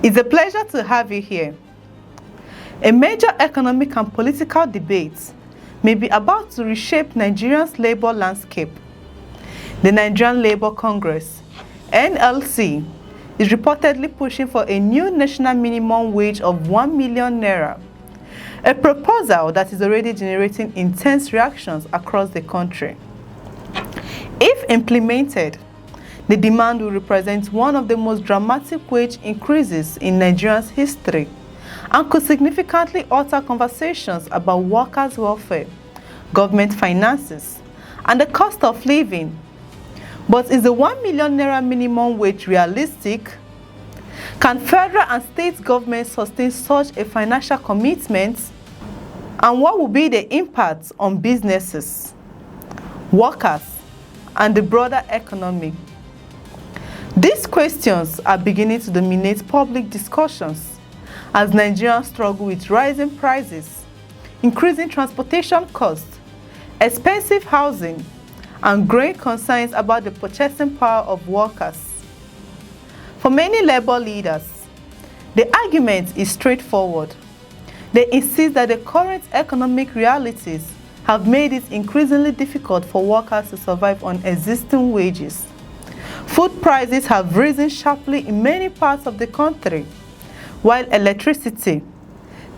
It's a pleasure to have you here. A major economic and political debate may be about to reshape Nigeria's labor landscape. The Nigerian Labour Congress, NLC, is reportedly pushing for a new national minimum wage of 1 million naira, a proposal that is already generating intense reactions across the country. If implemented, the demand will represent one of the most dramatic wage increases in Nigeria's history and could significantly alter conversations about workers' welfare, government finances, and the cost of living. But is the 1 million naira minimum wage realistic? Can federal and state governments sustain such a financial commitment? And what will be the impact on businesses, workers, and the broader economy? These questions are beginning to dominate public discussions as Nigerians struggle with rising prices, increasing transportation costs, expensive housing, and growing concerns about the purchasing power of workers. For many labor leaders, the argument is straightforward. They insist that the current economic realities have made it increasingly difficult for workers to survive on existing wages. Food prices have risen sharply in many parts of the country, while electricity,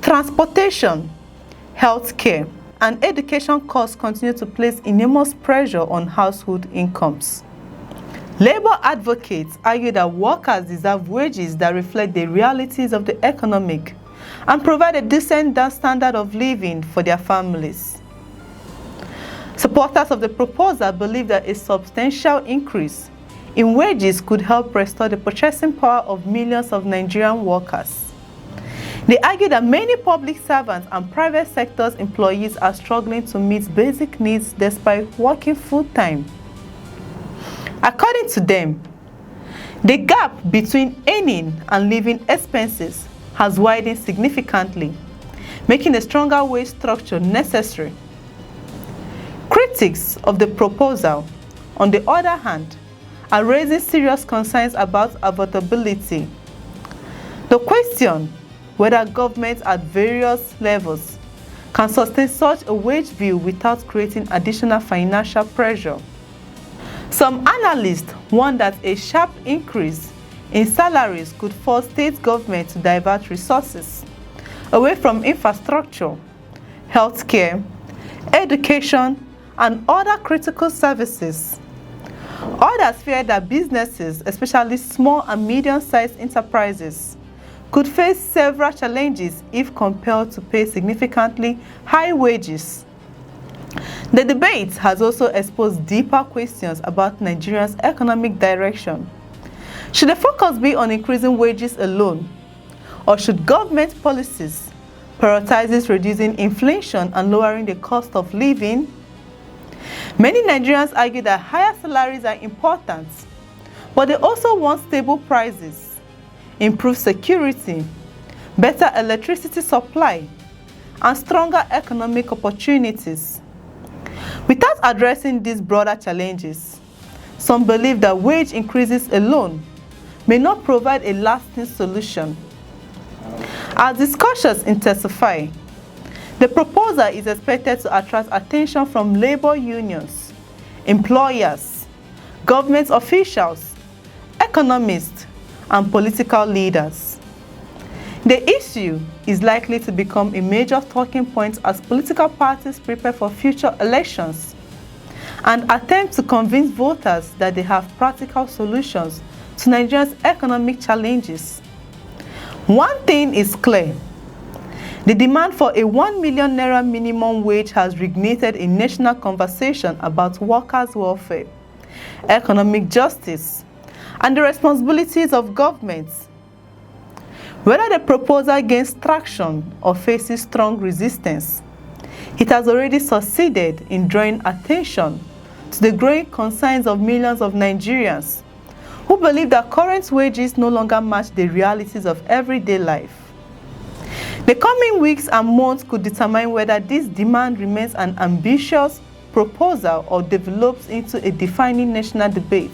transportation, healthcare, and education costs continue to place enormous pressure on household incomes. Labor advocates argue that workers deserve wages that reflect the realities of the economic and provide a decent standard of living for their families. Supporters of the proposal believe that a substantial increase in wages could help restore the purchasing power of millions of Nigerian workers. They argue that many public servants and private sector employees are struggling to meet basic needs despite working full-time. According to them, the gap between earning and living expenses has widened significantly, making a stronger wage structure necessary. Critics of the proposal, on the other hand, are raising serious concerns about affordability. The question whether governments at various levels can sustain such a wage bill without creating additional financial pressure. Some analysts warn that a sharp increase in salaries could force state governments to divert resources away from infrastructure, healthcare, education, and other critical services. Others fear that businesses, especially small and medium-sized enterprises, could face several challenges if compelled to pay significantly high wages. The debate has also exposed deeper questions about Nigeria's economic direction. Should the focus be on increasing wages alone, or should government policies prioritize reducing inflation and lowering the cost of living? Many Nigerians argue that higher salaries are important, but they also want stable prices, improved security, better electricity supply, and stronger economic opportunities. Without addressing these broader challenges, some believe that wage increases alone may not provide a lasting solution. As discussions intensify, the proposal is expected to attract attention from labor unions, employers, government officials, economists, and political leaders. The issue is likely to become a major talking point as political parties prepare for future elections and attempt to convince voters that they have practical solutions to Nigeria's economic challenges. One thing is clear: the demand for a 1 million naira minimum wage has reignited a national conversation about workers' welfare, economic justice, and the responsibilities of governments. Whether the proposal gains traction or faces strong resistance, it has already succeeded in drawing attention to the growing concerns of millions of Nigerians who believe that current wages no longer match the realities of everyday life. The coming weeks and months could determine whether this demand remains an ambitious proposal or develops into a defining national debate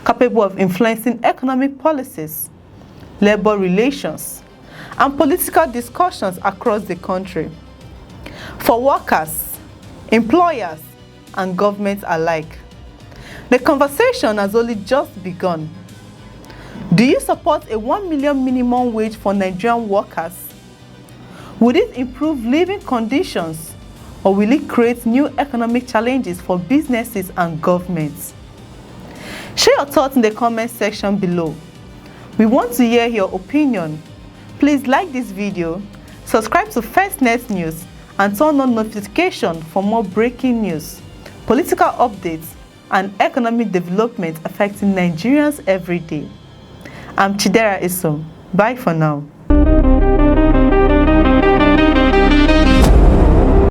capable of influencing economic policies, labor relations, and political discussions across the country. For workers, employers, and governments alike, the conversation has only just begun. Do you support a 1 million minimum wage for Nigerian workers? Would it improve living conditions, or will it create new economic challenges for businesses and governments? Share your thoughts in the comment section below. We want to hear your opinion. Please like this video, subscribe to FirstNet News, and turn on notification for more breaking news, political updates, and economic development affecting Nigerians every day. I'm Chidera Isom. Bye for now.